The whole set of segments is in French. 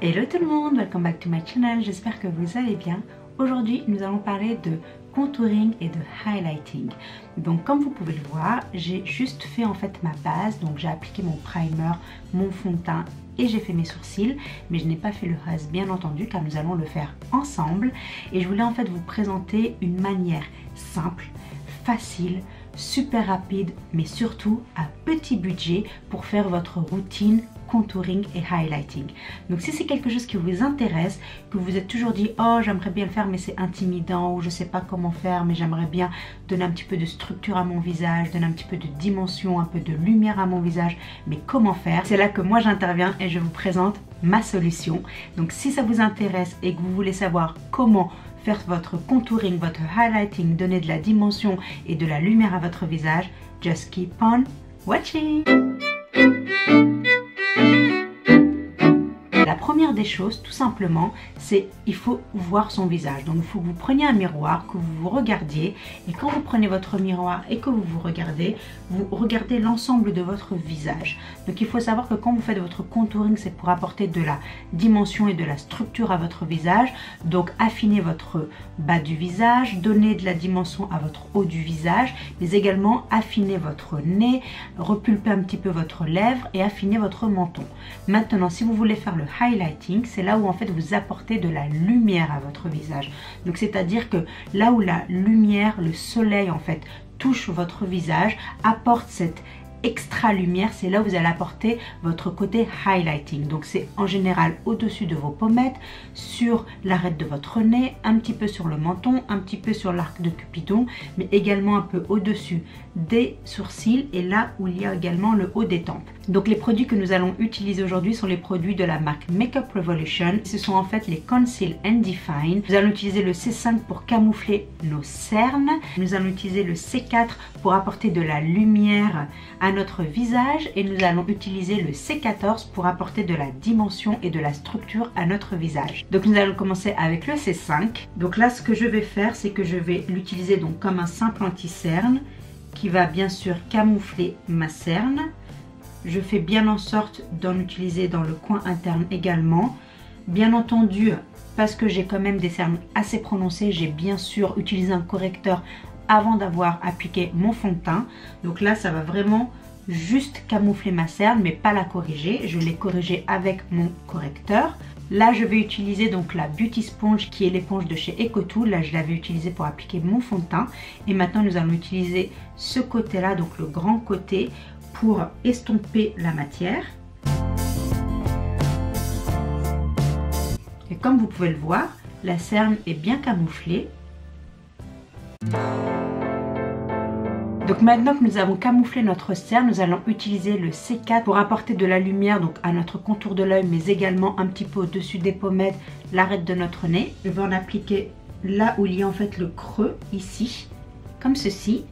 Hello tout le monde, welcome back to my channel, j'espère que vous allez bien. Aujourd'hui nous allons parler de contouring et de highlighting. Donc comme vous pouvez le voir, j'ai juste fait en fait ma base, donc j'ai appliqué mon primer, mon fond de teint et j'ai fait mes sourcils, mais je n'ai pas fait le reste bien entendu car nous allons le faire ensemble. Et je voulais en fait vous présenter une manière simple, facile, super rapide, mais surtout à petit budget pour faire votre routine contouring et highlighting. Donc si c'est quelque chose qui vous intéresse, que vous êtes toujours dit oh j'aimerais bien le faire mais c'est intimidant ou je sais pas comment faire mais j'aimerais bien donner un petit peu de structure à mon visage, donner un petit peu de dimension, un peu de lumière à mon visage, mais comment faire? C'est là que moi j'interviens et je vous présente ma solution. Donc si ça vous intéresse et que vous voulez savoir comment faire votre contouring, votre highlighting, donner de la dimension et de la lumière à votre visage, just keep on watching. La première des choses, tout simplement, c'est il faut voir son visage. Donc il faut que vous preniez un miroir, que vous vous regardiez. Et quand vous prenez votre miroir et que vous regardez l'ensemble de votre visage. Donc il faut savoir que quand vous faites votre contouring, c'est pour apporter de la dimension et de la structure à votre visage. Donc affiner votre bas du visage, donner de la dimension à votre haut du visage, mais également affiner votre nez, repulper un petit peu votre lèvre et affiner votre menton. Maintenant, si vous voulez faire le highlighting, c'est là où en fait vous apportez de la lumière à votre visage. Donc c'est-à-dire que là où la lumière, le soleil en fait touche votre visage, apporte cette extra lumière, c'est là où vous allez apporter votre côté highlighting. Donc c'est en général au-dessus de vos pommettes, sur l'arête de votre nez, un petit peu sur le menton, un petit peu sur l'arc de Cupidon, mais également un peu au-dessus des sourcils et là où il y a également le haut des tempes. Donc les produits que nous allons utiliser aujourd'hui sont les produits de la marque Makeup Revolution. Ce sont en fait les Conceal and Define. Nous allons utiliser le C5 pour camoufler nos cernes. Nous allons utiliser le C4 pour apporter de la lumière à notre visage et nous allons utiliser le C14 pour apporter de la dimension et de la structure à notre visage. Donc nous allons commencer avec le C5. Donc là ce que je vais faire, c'est que je vais l'utiliser donc comme un simple anti-cerne qui va bien sûr camoufler ma cerne. Je fais bien en sorte d'en utiliser dans le coin interne également. Bien entendu, parce que j'ai quand même des cernes assez prononcées, j'ai bien sûr utilisé un correcteur avant d'avoir appliqué mon fond de teint. Donc là, ça va vraiment juste camoufler ma cerne, mais pas la corriger. Je l'ai corrigée avec mon correcteur. Là, je vais utiliser donc la Beauty Sponge qui est l'éponge de chez Ecotool. Là, je l'avais utilisée pour appliquer mon fond de teint. Et maintenant, nous allons utiliser ce côté-là, donc le grand côté, pour estomper la matière. Et comme vous pouvez le voir, la cerne est bien camouflée. Donc maintenant que nous avons camouflé notre cerne, nous allons utiliser le C4 pour apporter de la lumière donc à notre contour de l'œil, mais également un petit peu au-dessus des pommettes, l'arête de notre nez. Je vais en appliquer là où il y a en fait le creux, ici, comme ceci.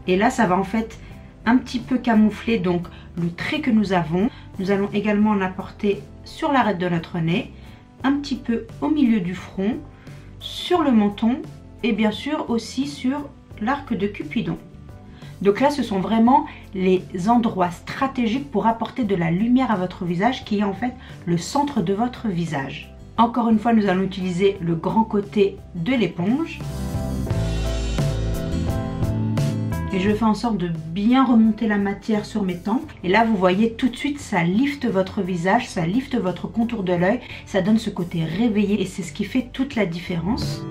Et là, ça va en fait un petit peu camoufler donc le trait que nous avons. Nous allons également en apporter sur l'arête de notre nez, un petit peu au milieu du front, sur le menton et bien sûr aussi sur l'arc de Cupidon. Donc là, ce sont vraiment les endroits stratégiques pour apporter de la lumière à votre visage qui est en fait le centre de votre visage. Encore une fois, nous allons utiliser le grand côté de l'éponge. Et je fais en sorte de bien remonter la matière sur mes tempes. Et là, vous voyez tout de suite, ça lifte votre visage, ça lifte votre contour de l'œil. Ça donne ce côté réveillé et c'est ce qui fait toute la différence.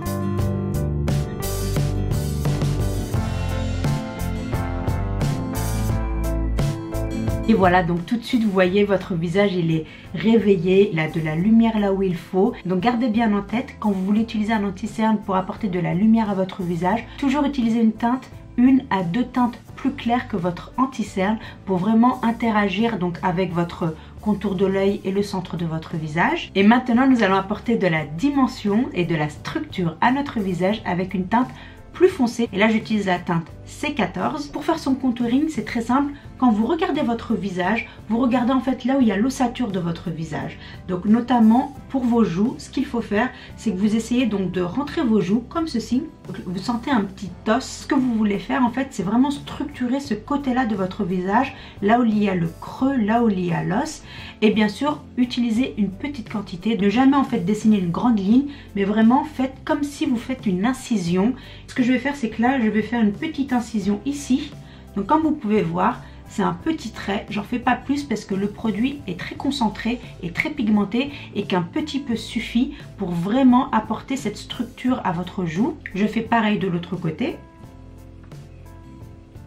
Et voilà, donc tout de suite vous voyez votre visage il est réveillé, il a de la lumière là où il faut. Donc gardez bien en tête, quand vous voulez utiliser un anti-cerne pour apporter de la lumière à votre visage, toujours utiliser une teinte, 1 à 2 teintes plus claires que votre anti-cerne pour vraiment interagir donc avec votre contour de l'œil et le centre de votre visage. Et maintenant nous allons apporter de la dimension et de la structure à notre visage avec une teinte plus foncée. Et là j'utilise la teinte C14. Pour faire son contouring, c'est très simple. quand vous regardez votre visage, vous regardez en fait là où il y a l'ossature de votre visage. Donc notamment pour vos joues, ce qu'il faut faire, c'est que vous essayez donc de rentrer vos joues comme ceci. Vous sentez un petit os. Ce que vous voulez faire en fait, c'est vraiment structurer ce côté-là de votre visage, là où il y a le creux, là où il y a l'os. Et bien sûr, utilisez une petite quantité. Ne jamais en fait dessiner une grande ligne, mais vraiment faites comme si vous faites une incision. Ce que je vais faire, c'est que là, je vais faire une petite incision ici. Donc comme vous pouvez voir, c'est un petit trait, j'en fais pas plus parce que le produit est très concentré et très pigmenté et qu'un petit peu suffit pour vraiment apporter cette structure à votre joue. Je fais pareil de l'autre côté.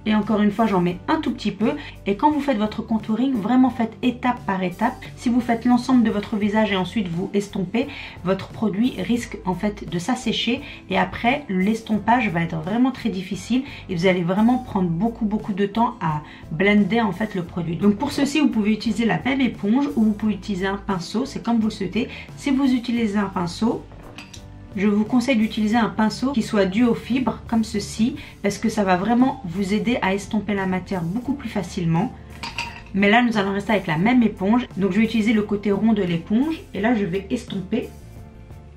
Et encore une fois, j'en mets un tout petit peu. Et quand vous faites votre contouring, vraiment faites étape par étape. Si vous faites l'ensemble de votre visage et ensuite vous estompez, votre produit risque en fait de s'assécher. Et après, l'estompage va être vraiment très difficile. Et vous allez vraiment prendre beaucoup de temps à blender en fait le produit. Donc pour ceci, vous pouvez utiliser la même éponge ou vous pouvez utiliser un pinceau. C'est comme vous le souhaitez. Si vous utilisez un pinceau, je vous conseille d'utiliser un pinceau qui soit dû aux fibres comme ceci parce que ça va vraiment vous aider à estomper la matière beaucoup plus facilement. Mais là, nous allons rester avec la même éponge. Donc je vais utiliser le côté rond de l'éponge et là je vais estomper.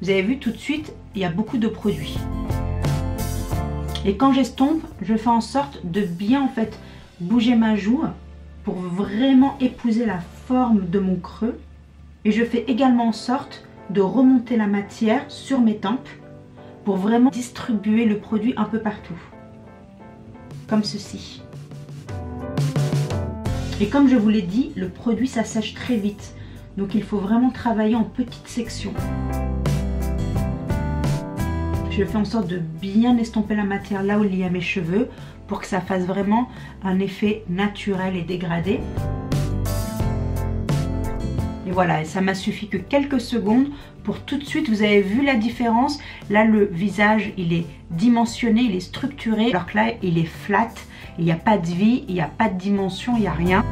Vous avez vu tout de suite, il y a beaucoup de produits. Et quand j'estompe, je fais en sorte de bien en fait bouger ma joue pour vraiment épouser la forme de mon creux. Et je fais également en sorte de remonter la matière sur mes tempes pour vraiment distribuer le produit un peu partout comme ceci. Et comme je vous l'ai dit, le produit s'assèche très vite, donc il faut vraiment travailler en petites sections. Je fais en sorte de bien estomper la matière là où il y a mes cheveux pour que ça fasse vraiment un effet naturel et dégradé. Et voilà, ça m'a suffi que quelques secondes pour tout de suite, vous avez vu la différence. Là, le visage, il est dimensionné, il est structuré, alors que là, il est flat. Il n'y a pas de vie, il n'y a pas de dimension, il n'y a rien.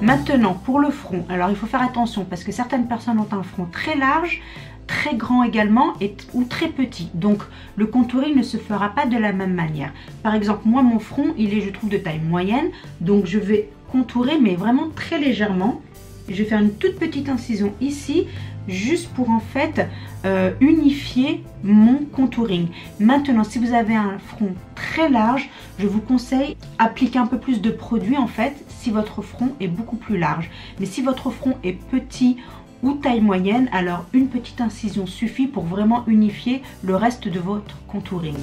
Maintenant, pour le front, alors il faut faire attention parce que certaines personnes ont un front très large, très grand également ou très petit. Donc, le contouring ne se fera pas de la même manière. Par exemple, moi, mon front, il est, je trouve, de taille moyenne. Donc, je vais contourer, mais vraiment très légèrement. Je vais faire une toute petite incision ici, juste pour en fait unifier mon contouring. Maintenant, si vous avez un front très large, je vous conseille d'appliquer un peu plus de produit en fait, si votre front est beaucoup plus large. Mais si votre front est petit ou taille moyenne, alors une petite incision suffit pour vraiment unifier le reste de votre contouring.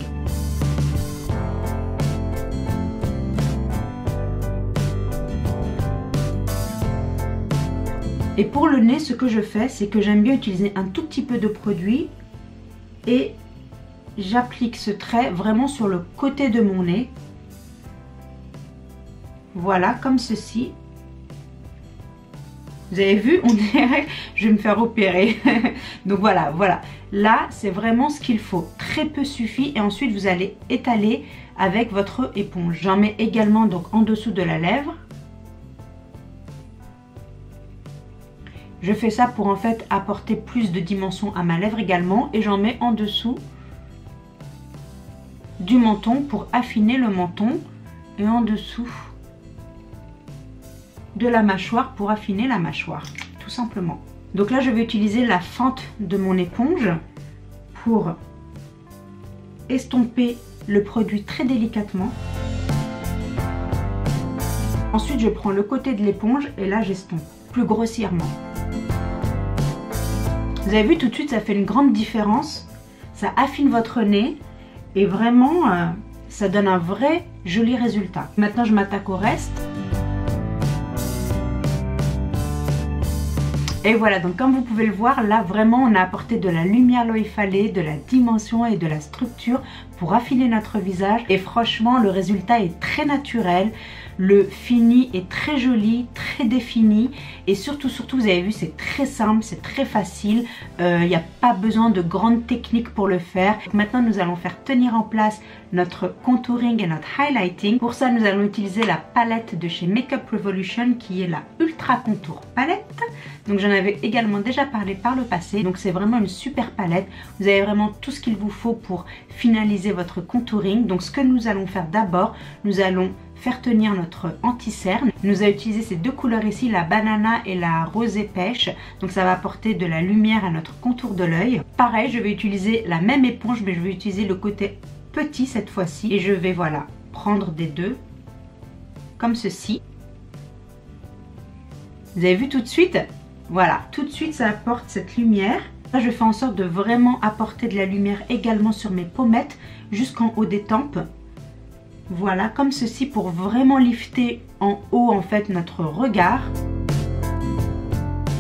Et pour le nez, ce que je fais, c'est que j'aime bien utiliser un tout petit peu de produit et j'applique ce trait vraiment sur le côté de mon nez. Voilà, comme ceci. Vous avez vu, on dirait je vais me faire opérer. Donc voilà. Là, c'est vraiment ce qu'il faut. Très peu suffit et ensuite vous allez étaler avec votre éponge. J'en mets également donc en dessous de la lèvre. Je fais ça pour en fait apporter plus de dimension à ma lèvre également et j'en mets en dessous du menton pour affiner le menton et en dessous de la mâchoire pour affiner la mâchoire, tout simplement. Donc là, je vais utiliser la fente de mon éponge pour estomper le produit très délicatement. Ensuite, je prends le côté de l'éponge et là, j'estompe plus grossièrement. Vous avez vu tout de suite, ça fait une grande différence. Ça affine votre nez et vraiment, ça donne un vrai joli résultat. Maintenant, je m'attaque au reste. Et voilà, donc comme vous pouvez le voir, là vraiment on a apporté de la lumière là où il fallait, de la dimension et de la structure pour affiner notre visage. Et franchement, le résultat est très naturel. Le fini est très joli, très défini et surtout, vous avez vu, c'est très simple, c'est très facile. Il n'y a pas besoin de grandes techniques pour le faire. Maintenant, nous allons faire tenir en place notre contouring et notre highlighting. Pour ça, nous allons utiliser la palette de chez Makeup Revolution qui est la Ultra Contour Palette. Donc j'en avais également déjà parlé par le passé. Donc c'est vraiment une super palette. Vous avez vraiment tout ce qu'il vous faut pour finaliser votre contouring. Donc ce que nous allons faire d'abord, nous allons faire tenir notre anti-cerne. Il nous a utilisé ces deux couleurs ici, la banana et la rosée pêche. Donc ça va apporter de la lumière à notre contour de l'œil. Pareil, je vais utiliser la même éponge, mais je vais utiliser le côté petit cette fois-ci. Et je vais, voilà, prendre des deux, comme ceci. Vous avez vu tout de suite? Voilà, tout de suite ça apporte cette lumière. Là, je fais en sorte de vraiment apporter de la lumière également sur mes pommettes jusqu'en haut des tempes. Voilà, comme ceci pour vraiment lifter en haut en fait notre regard.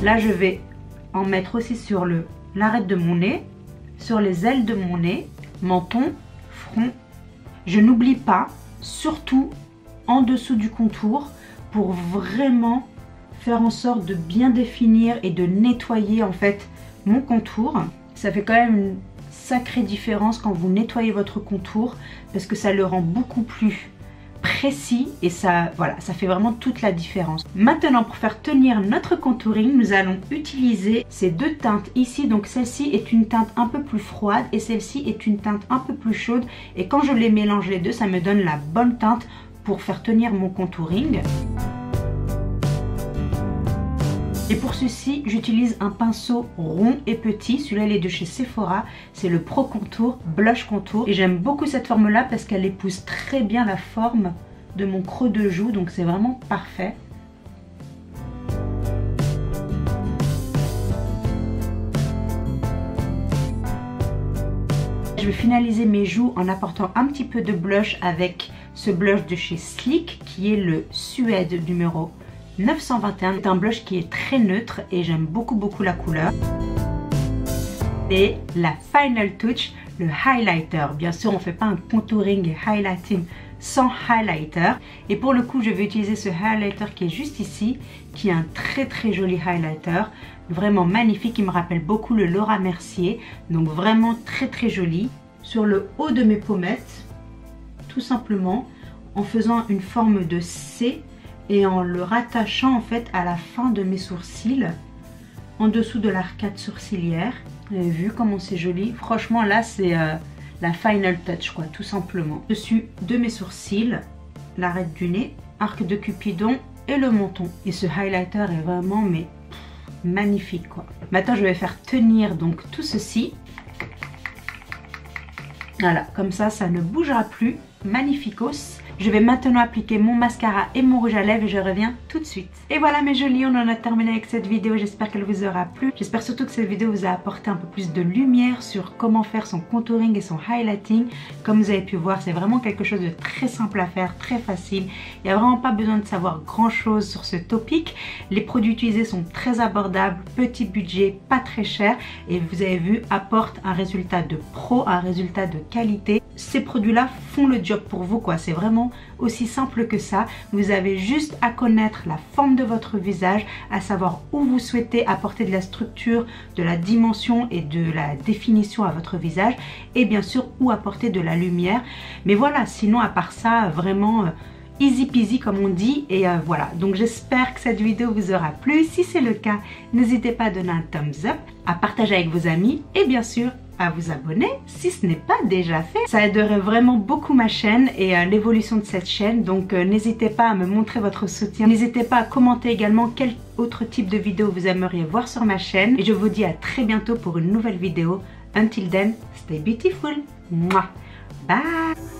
Là, je vais en mettre aussi sur l'arête de mon nez, sur les ailes de mon nez, menton, front. Je n'oublie pas, surtout en dessous du contour, pour vraiment faire en sorte de bien définir et de nettoyer en fait mon contour. Ça fait quand même une sacrée différence quand vous nettoyez votre contour parce que ça le rend beaucoup plus précis et ça, voilà, ça fait vraiment toute la différence. Maintenant, pour faire tenir notre contouring, nous allons utiliser ces deux teintes ici. Donc celle-ci est une teinte un peu plus froide et celle-ci est une teinte un peu plus chaude, et quand je les mélange les deux, ça me donne la bonne teinte pour faire tenir mon contouring. Et pour ceci, j'utilise un pinceau rond et petit. Celui-là, il est de chez Sephora. C'est le Pro Contour Blush Contour. Et j'aime beaucoup cette forme-là parce qu'elle épouse très bien la forme de mon creux de joue. Donc c'est vraiment parfait. Je vais finaliser mes joues en apportant un petit peu de blush avec ce blush de chez Sleek qui est le Suède numéro 921. C'est un blush qui est très neutre et j'aime beaucoup la couleur. Et la final touch, le highlighter. Bien sûr, on ne fait pas un contouring et highlighting sans highlighter. Et pour le coup, je vais utiliser ce highlighter qui est juste ici, qui est un très joli highlighter. Vraiment magnifique, il me rappelle beaucoup le Laura Mercier. Donc vraiment très joli. Sur le haut de mes pommettes, tout simplement, en faisant une forme de C et en le rattachant en fait à la fin de mes sourcils, en dessous de l'arcade sourcilière. Vous avez vu comment c'est joli? Franchement là c'est la final touch quoi, tout simplement. Dessus de mes sourcils, l'arête du nez, arc de Cupidon et le menton. Et ce highlighter est vraiment mais magnifique quoi. Maintenant je vais faire tenir donc tout ceci. Voilà, comme ça ne bougera plus. Magnificos. Je vais maintenant appliquer mon mascara et mon rouge à lèvres et je reviens tout de suite. Et voilà mes jolis, on en a terminé avec cette vidéo. J'espère qu'elle vous aura plu. J'espère surtout que cette vidéo vous a apporté un peu plus de lumière sur comment faire son contouring et son highlighting. Comme vous avez pu voir, c'est vraiment quelque chose de très simple à faire, très facile. Il n'y a vraiment pas besoin de savoir grand chose sur ce topic. Les produits utilisés sont très abordables, petit budget, pas très cher. Et vous avez vu, apportent un résultat de pro, un résultat de qualité. Ces produits-là font le job pour vous quoi. C'est vraiment aussi simple que ça. Vous avez juste à connaître la forme de votre visage, à savoir où vous souhaitez apporter de la structure, de la dimension et de la définition à votre visage, et bien sûr où apporter de la lumière. Mais voilà, sinon à part ça, vraiment easy peasy comme on dit. Et voilà, donc j'espère que cette vidéo vous aura plu. Si c'est le cas, n'hésitez pas à donner un thumbs up, à partager avec vos amis et bien sûr à vous abonner si ce n'est pas déjà fait. Ça aiderait vraiment beaucoup ma chaîne et l'évolution de cette chaîne. Donc n'hésitez pas à me montrer votre soutien. N'hésitez pas à commenter également quel autre type de vidéo vous aimeriez voir sur ma chaîne. Et je vous dis à très bientôt pour une nouvelle vidéo. Until then, stay beautiful. Mouah. Bye.